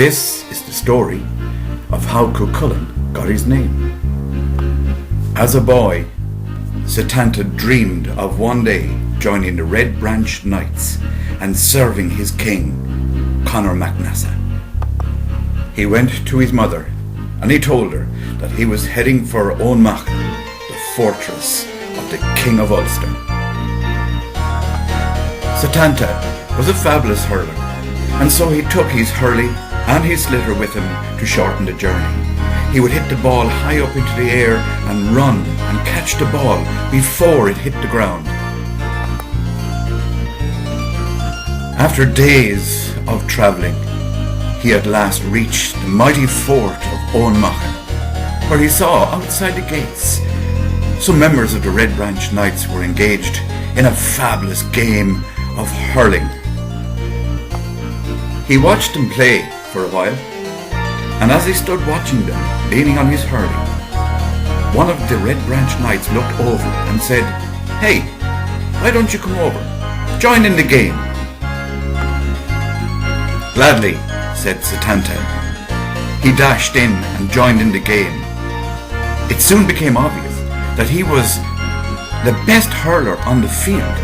This is the story of how Cuchulainn got his name. As a boy, Setanta dreamed of one day joining the Red Branch Knights and serving his king, Conor MacNassa. He went to his mother and he told her that he was heading for Owenmach, the fortress of the King of Ulster. Setanta was a fabulous hurler, and so he took his hurley and his slitter with him to shorten the journey. He would hit the ball high up into the air and run and catch the ball before it hit the ground. After days of travelling, he at last reached the mighty fort of Owenmach, where he saw outside the gates some members of the Red Branch Knights were engaged in a fabulous game of hurling. He watched them play for a while, and as he stood watching them, leaning on his hurley, one of the Red Branch Knights looked over and said, "Hey, why don't you come over? Join in the game." "Gladly," said Setanta. He dashed in and joined in the game. It soon became obvious that he was the best hurler on the field,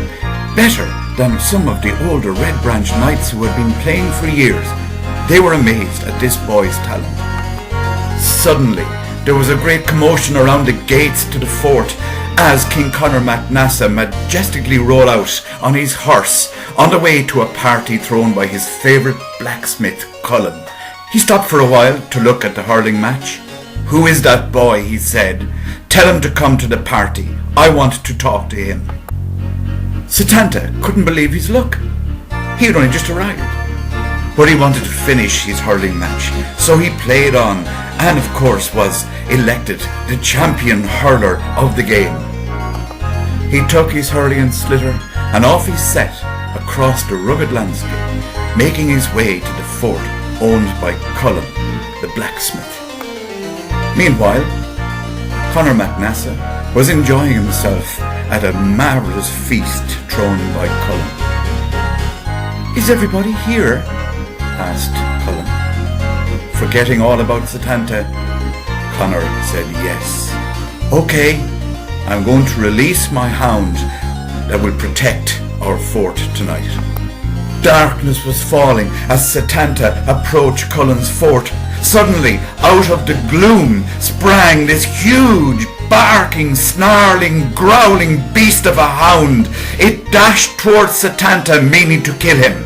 better than some of the older Red Branch Knights who had been playing for years. They were amazed at this boy's talent. Suddenly, there was a great commotion around the gates to the fort as King Conor MacNassa majestically rode out on his horse on the way to a party thrown by his favourite blacksmith, Cuchulainn. He stopped for a while to look at the hurling match. "Who is that boy?" he said. "Tell him to come to the party. I want to talk to him." Setanta couldn't believe his luck. He had only just arrived. But he wanted to finish his hurling match, so he played on and of course was elected the champion hurler of the game. He took his hurley and slitter and off he set across the rugged landscape, making his way to the fort owned by Cuchulainn, the blacksmith. Meanwhile, Conor MacNassa was enjoying himself at a marvellous feast thrown by Cuchulainn. "Is everybody here?" asked Cuchulainn. Forgetting all about Setanta, Conor said yes. "Okay, I'm going to release my hound that will protect our fort tonight." Darkness was falling as Setanta approached Cuchulainn's fort. Suddenly, out of the gloom sprang this huge, barking, snarling, growling beast of a hound. It dashed towards Setanta, meaning to kill him.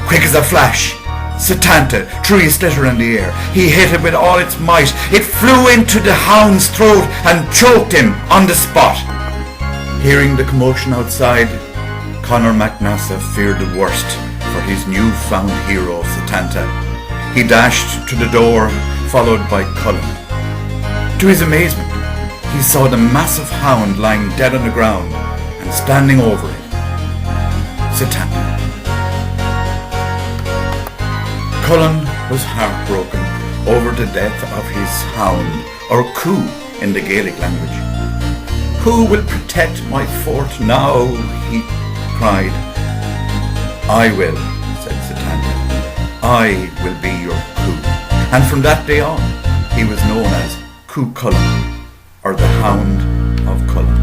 Quick as a flash, Setanta threw his slitter in the air. He hit it with all its might. It flew into the hound's throat and choked him on the spot. Hearing the commotion outside, Conor MacNassa feared the worst for his newfound hero, Setanta. He dashed to the door, followed by Cuchulainn. To his amazement, he saw the massive hound lying dead on the ground and standing over it, Setanta. Cuchulainn was heartbroken over the death of his hound, or Cú in the Gaelic language. "Who will protect my fort now?" he cried. "I will," said Setanta. "I will be your Cú." And from that day on, he was known as Cuchulainn, or the Hound of Cuchulainn.